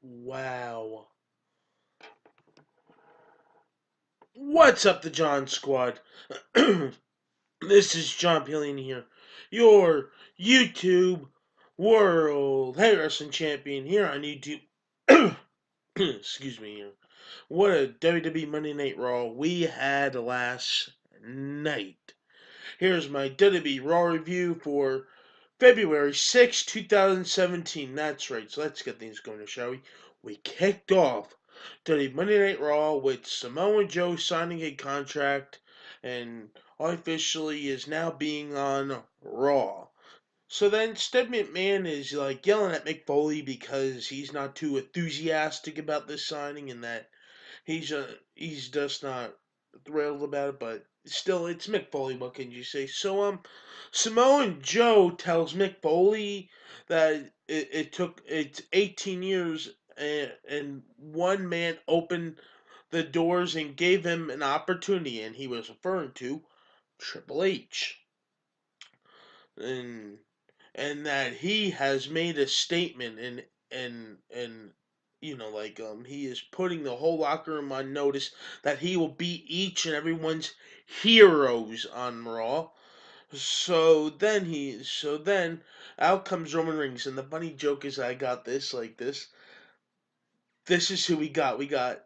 Wow. What's up, the John Squad? This is John Pillion here, your YouTube World Heavy Wrestling Champion here on YouTube. Excuse me here. What a WWE Monday Night Raw we had last night. Here's my WWE Raw review for February 6, 2017. That's right, so let's get things going, shall we? We kicked off the Monday Night Raw with Samoa Joe signing a contract and officially is now being on Raw. So then Stephanie McMahon is like yelling at Mick Foley because he's not too enthusiastic about this signing and that he's just not thrilled about it, but still, it's Mick Foley. What can you say? So Samoa Joe tells Mick Foley that it's 18 years and one man opened the doors and gave him an opportunity, and he was referring to Triple H, and and that he has made a statement and he is putting the whole locker room on notice that he will be each and everyone's heroes on Raw. So then out comes Roman Reigns, and the funny joke is I got this like this. This is who we got. We got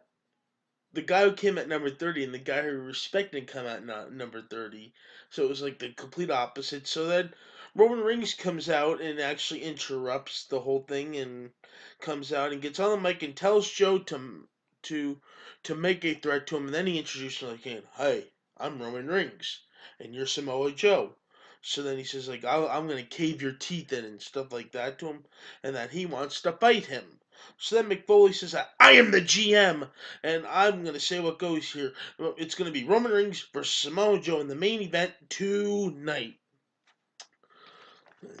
the guy who came at number 30 and the guy who respected come at number 30. So it was like the complete opposite. So then Roman Reigns comes out and actually interrupts the whole thing and comes out and gets on the mic and tells Joe to to make a threat to him. And then he introduces him like, "Hey, I'm Roman Reigns and you're Samoa Joe." So then he says like, I'm gonna cave your teeth in and stuff like that to him, and that he wants to fight him. So then Mick Foley says, "I am the GM, and I'm going to say what goes here. It's going to be Roman Reigns versus Samoa Joe in the main event tonight."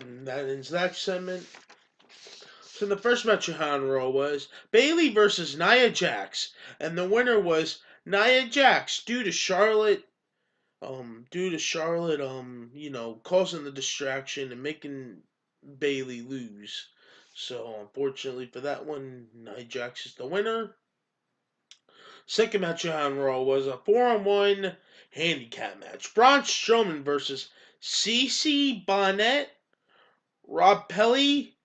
And that ends that segment. So the first match on Raw was Bayley versus Nia Jax, and the winner was Nia Jax due to Charlotte, causing the distraction and making Bayley lose. So unfortunately for that one, Nia Jax is the winner. Second match on Raw was a 4-on-1 handicap match. Braun Strowman versus CC Bonnet, Rob Pelly,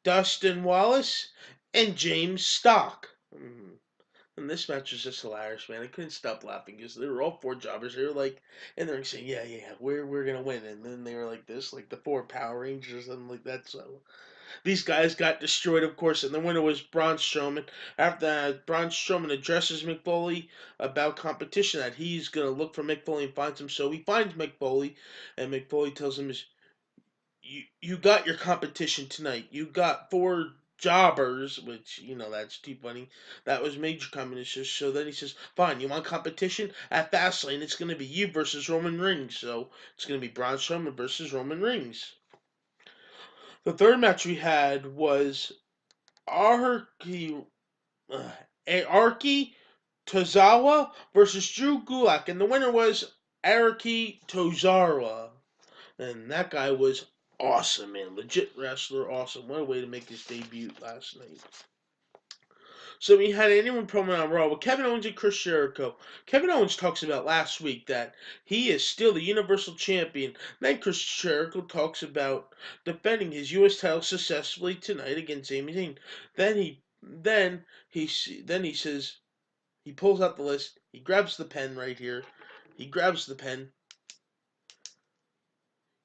Dustin Wallace, and James Stock. And this match was just hilarious, man. I couldn't stop laughing because they were all four jobbers. They were like, and they're saying, "Yeah, we're gonna win." And then they were like this, like the four Power Rangers, and like that. So these guys got destroyed, of course, and the winner was Braun Strowman. After that, Braun Strowman addresses Mick Foley about competition, that he's going to look for Mick Foley and finds him. So he finds Mick Foley, and Mick Foley tells him, you got your competition tonight. You got four jobbers, which, that's too funny. That was major competition. So then he says, fine, you want competition? At Fastlane, it's going to be you versus Roman Reigns. So it's going to be Braun Strowman versus Roman Reigns. The third match we had was Arki, uh, Arki Tozawa versus Drew Gulak, and the winner was Araki Tozawa. And that guy was awesome, man. Legit wrestler, awesome. What a way to make his debut last night. So we had anyone promo on Raw with Kevin Owens and Chris Jericho. Kevin Owens talks about last week that he is still the Universal Champion. Then Chris Jericho talks about defending his U.S. title successfully tonight against Sami Zayn. Then he says he pulls out the list. He grabs the pen right here. He grabs the pen.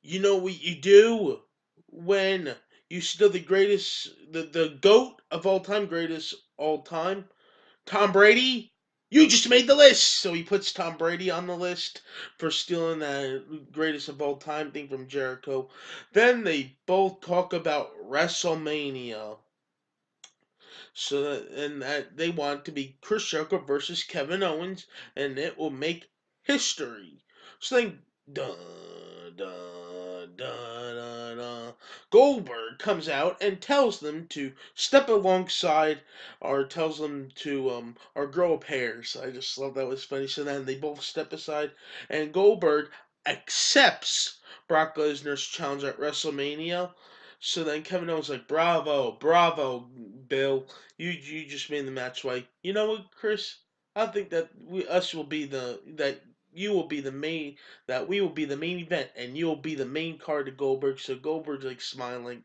You know what you do when you still the greatest, the GOAT of all time, greatest all time, Tom Brady? You just made the list! So he puts Tom Brady on the list for stealing that greatest of all time thing from Jericho. Then they both talk about WrestleMania. And that they want to be Chris Jericho versus Kevin Owens, and it will make history. So then, dun, dun, dun, dun, dun, Goldberg comes out and tells them to step alongside, or tells them to or grow a pair. So I just thought that was funny. So then they both step aside, and Goldberg accepts Brock Lesnar's challenge at WrestleMania. So then Kevin Owens like, bravo, bravo, Bill. You just made the match right. You know what, Chris? I think that us will be that you will be the main that we will be the main event and you'll be the main card to Goldberg. So Goldberg's like smiling.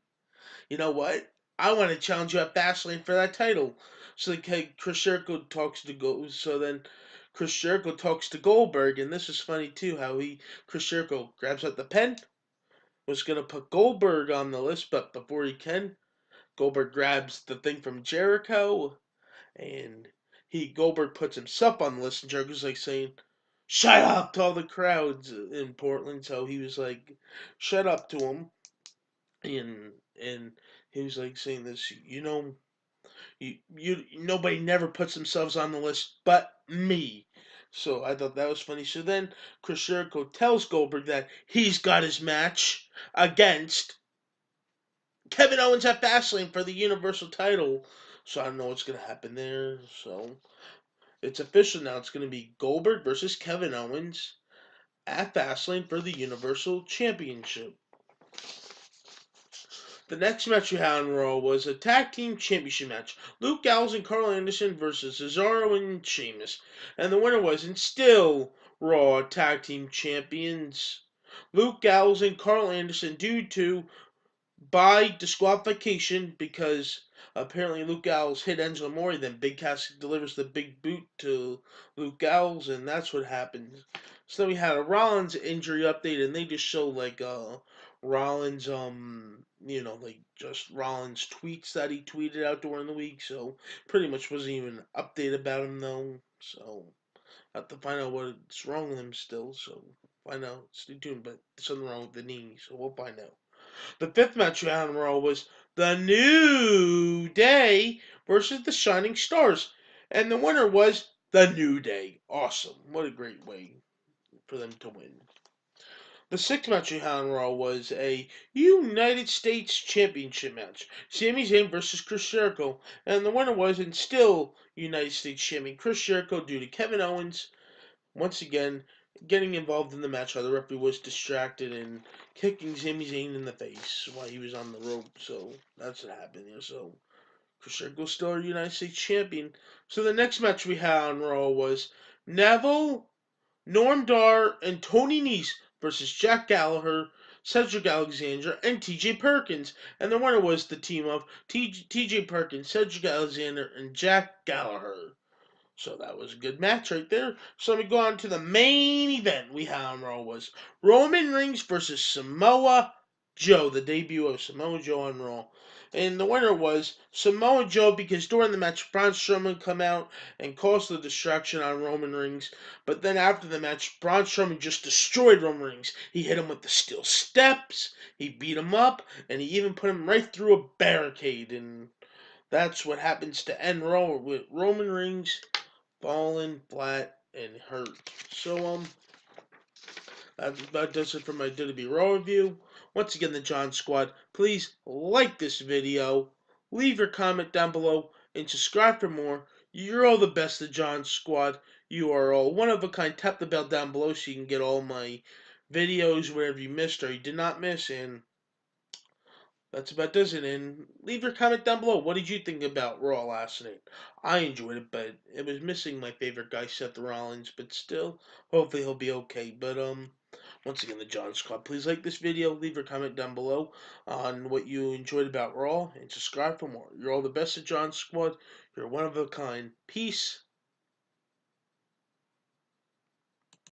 You know what? I want to challenge you at Fastlane for that title. So Chris Jericho talks to Go. So then Chris Jericho talks to Goldberg, and this is funny too. How Chris Jericho grabs out the pen, was gonna put Goldberg on the list, but before he can, Goldberg grabs the thing from Jericho, and Goldberg puts himself on the list, and Jericho's like saying, "Shut up" to all the crowds in Portland. So he was like, "Shut up" to him, and he was like saying this, nobody never puts themselves on the list but me. So I thought that was funny. So then Chris Jericho tells Goldberg that he's got his match against Kevin Owens at Fastlane for the Universal title. So I don't know what's going to happen there. So it's official now. It's going to be Goldberg versus Kevin Owens at Fastlane for the Universal Championship. The next match we had on Raw was a tag team championship match. Luke Gallows and Carl Anderson versus Cesaro and Sheamus. And the winner was, and still Raw tag team champions, Luke Gallows and Carl Anderson, due to by disqualification, because apparently Luke Gallows hit Enzo Amore, then Big Cass delivers the big boot to Luke Gallows, and that's what happens. So we had a Rollins injury update, and they just show like Rollins like just Rollins tweets that he tweeted out during the week. So pretty much wasn't even an update about him though. So I have to find out what's wrong with him still. So find out. Stay tuned. But there's something wrong with the knee, so we'll find out. The fifth match on Raw was The New Day versus the Shining Stars. And the winner was The New Day. Awesome. What a great way for them to win. The sixth match on Raw was a United States Championship match. Sami Zayn versus Chris Jericho. And the winner was, and still United States Champion, Chris Jericho, due to Kevin Owens once again getting involved in the match. How the referee was distracted and kicking Sami Zayn in the face while he was on the rope. So that's what happened here. So Chris Jericho still our United States champion. So the next match we had on Raw was Neville, Norm Dar, and Tony Nese versus Jack Gallagher, Cedric Alexander, and TJ Perkins. And the winner was the team of TJ Perkins, Cedric Alexander, and Jack Gallagher. So that was a good match right there. So let me go on to the main event we had on Raw was Roman Reigns versus Samoa Joe, the debut of Samoa Joe on Raw. And the winner was Samoa Joe because during the match, Braun Strowman come out and caused the distraction on Roman Reigns. But then after the match, Braun Strowman just destroyed Roman Reigns. He hit him with the steel steps, he beat him up, and he even put him right through a barricade. And that's what happens to end Raw with Roman Reigns falling flat and hurt. So that does it for my WWE Raw review. Once again, the John Squad. Please like this video, leave your comment down below, and subscribe for more. You're all the best, the John Squad. You are all one of a kind. Tap the bell down below so you can get all my videos, whatever you missed or you did not miss. And that's about does it. And leave your comment down below. What did you think about Raw last night? I enjoyed it, but it was missing my favorite guy, Seth Rollins. But still, hopefully he'll be okay. But once again, the John Squad. Please like this video. Leave your comment down below on what you enjoyed about Raw, and subscribe for more. You're all the best at John Squad. You're one of a kind. Peace.